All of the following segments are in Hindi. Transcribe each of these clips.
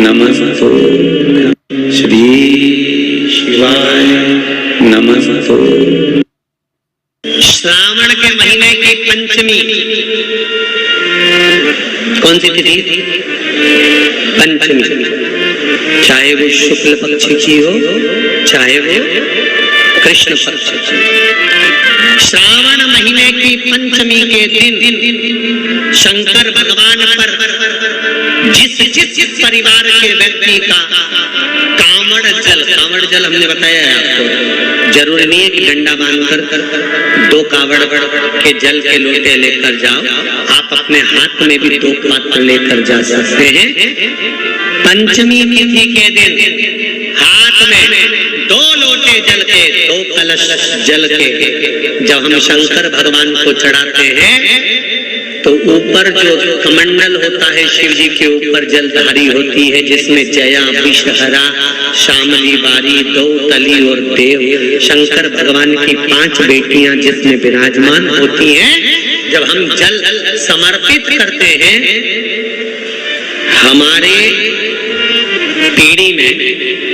नमस्तुभ्यं श्री शिवाय नमस्तु। श्रावण के महीने की पंचमी कौन सी तिथि थी? पंचमी, चाहे वो शुक्ल पक्ष की हो चाहे वो कृष्ण पक्ष की। श्रावण महीने की पंचमी के दिन शंकर भगवान पर जिस परिवार के व्यक्ति का कांवड़ जल हमने बताया है आपको, जरूरी नहीं है कि डंडा बांधकर 2 कावड़ के जल के लोटे लेकर जाओ, आप अपने हाथ में भी 2 पात्र लेकर जा सकते हैं। पंचमी तिथि के दिन हाथ में 2 लोटे जल के, 2 कलश जल के जब हम शंकर भगवान को चढ़ाते हैं तो ऊपर जो कमंडल होता है शिव जी के ऊपर जलधारी होती है, जिसमें जया, विषहरा, शामली, बारी, 2 तली और देव, शंकर भगवान की 5 बेटियां जिसमें विराजमान होती हैं। जब हम जल समर्पित करते हैं, हमारे पीढ़ी में,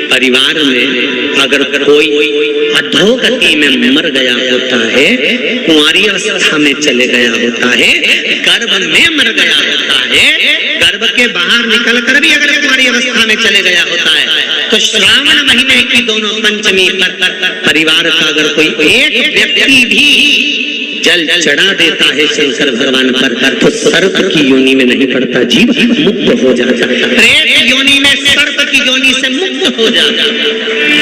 परिवार में अगर कोई अधोगति में मर गया होता है, कुंवारी अवस्था में चले गया होता है, गर्भ में मर गया होता है, गर्भ के बाहर निकल कर भी अगर कुंवारी अवस्था में चले गया होता है, तो श्रावण महीने की दोनों पंचमी पर परिवार का अगर कोई एक व्यक्ति भी जल चढ़ा देता है शंकर भगवान पर, तो सर्प की योनि में नहीं पड़ता, जीव मुक्त हो जाता है, प्रेत योनि में, सर्प की योनि से मुक्त हो जाता है।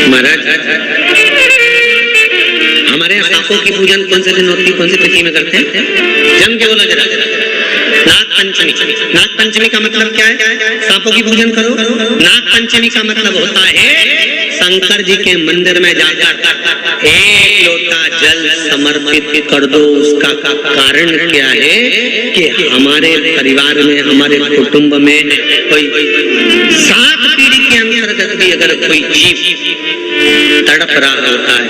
महाराज, हमारे यहाँ सांपों की पूजन कौन से दिन होती है, कौन सी तिथि में करते हैं? जम के बोलो जरा। नाग पंचमी। नाग पंचमी का मतलब क्या है? सांपों की पूजन करो। नाग पंचमी का मतलब होता है शंकर जी के मंदिर में जाकर 1 लोटा जल समर्पित कर दो। उसका कारण क्या है कि हमारे परिवार में, हमारे कुटुंब में कोई 7 पीढ़ी के अंतर्गत भी अगर कोई जीव तड़प रहा होता है,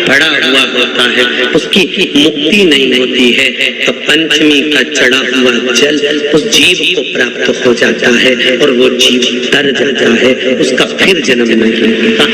पड़ा हुआ होता है, उसकी मुक्ति नहीं होती है, तो पंचमी का चढ़ा हुआ जल उस जीव को प्राप्त हो जाता है और वो जीव तर जाता है, उसका फिर जन्म नहीं होता।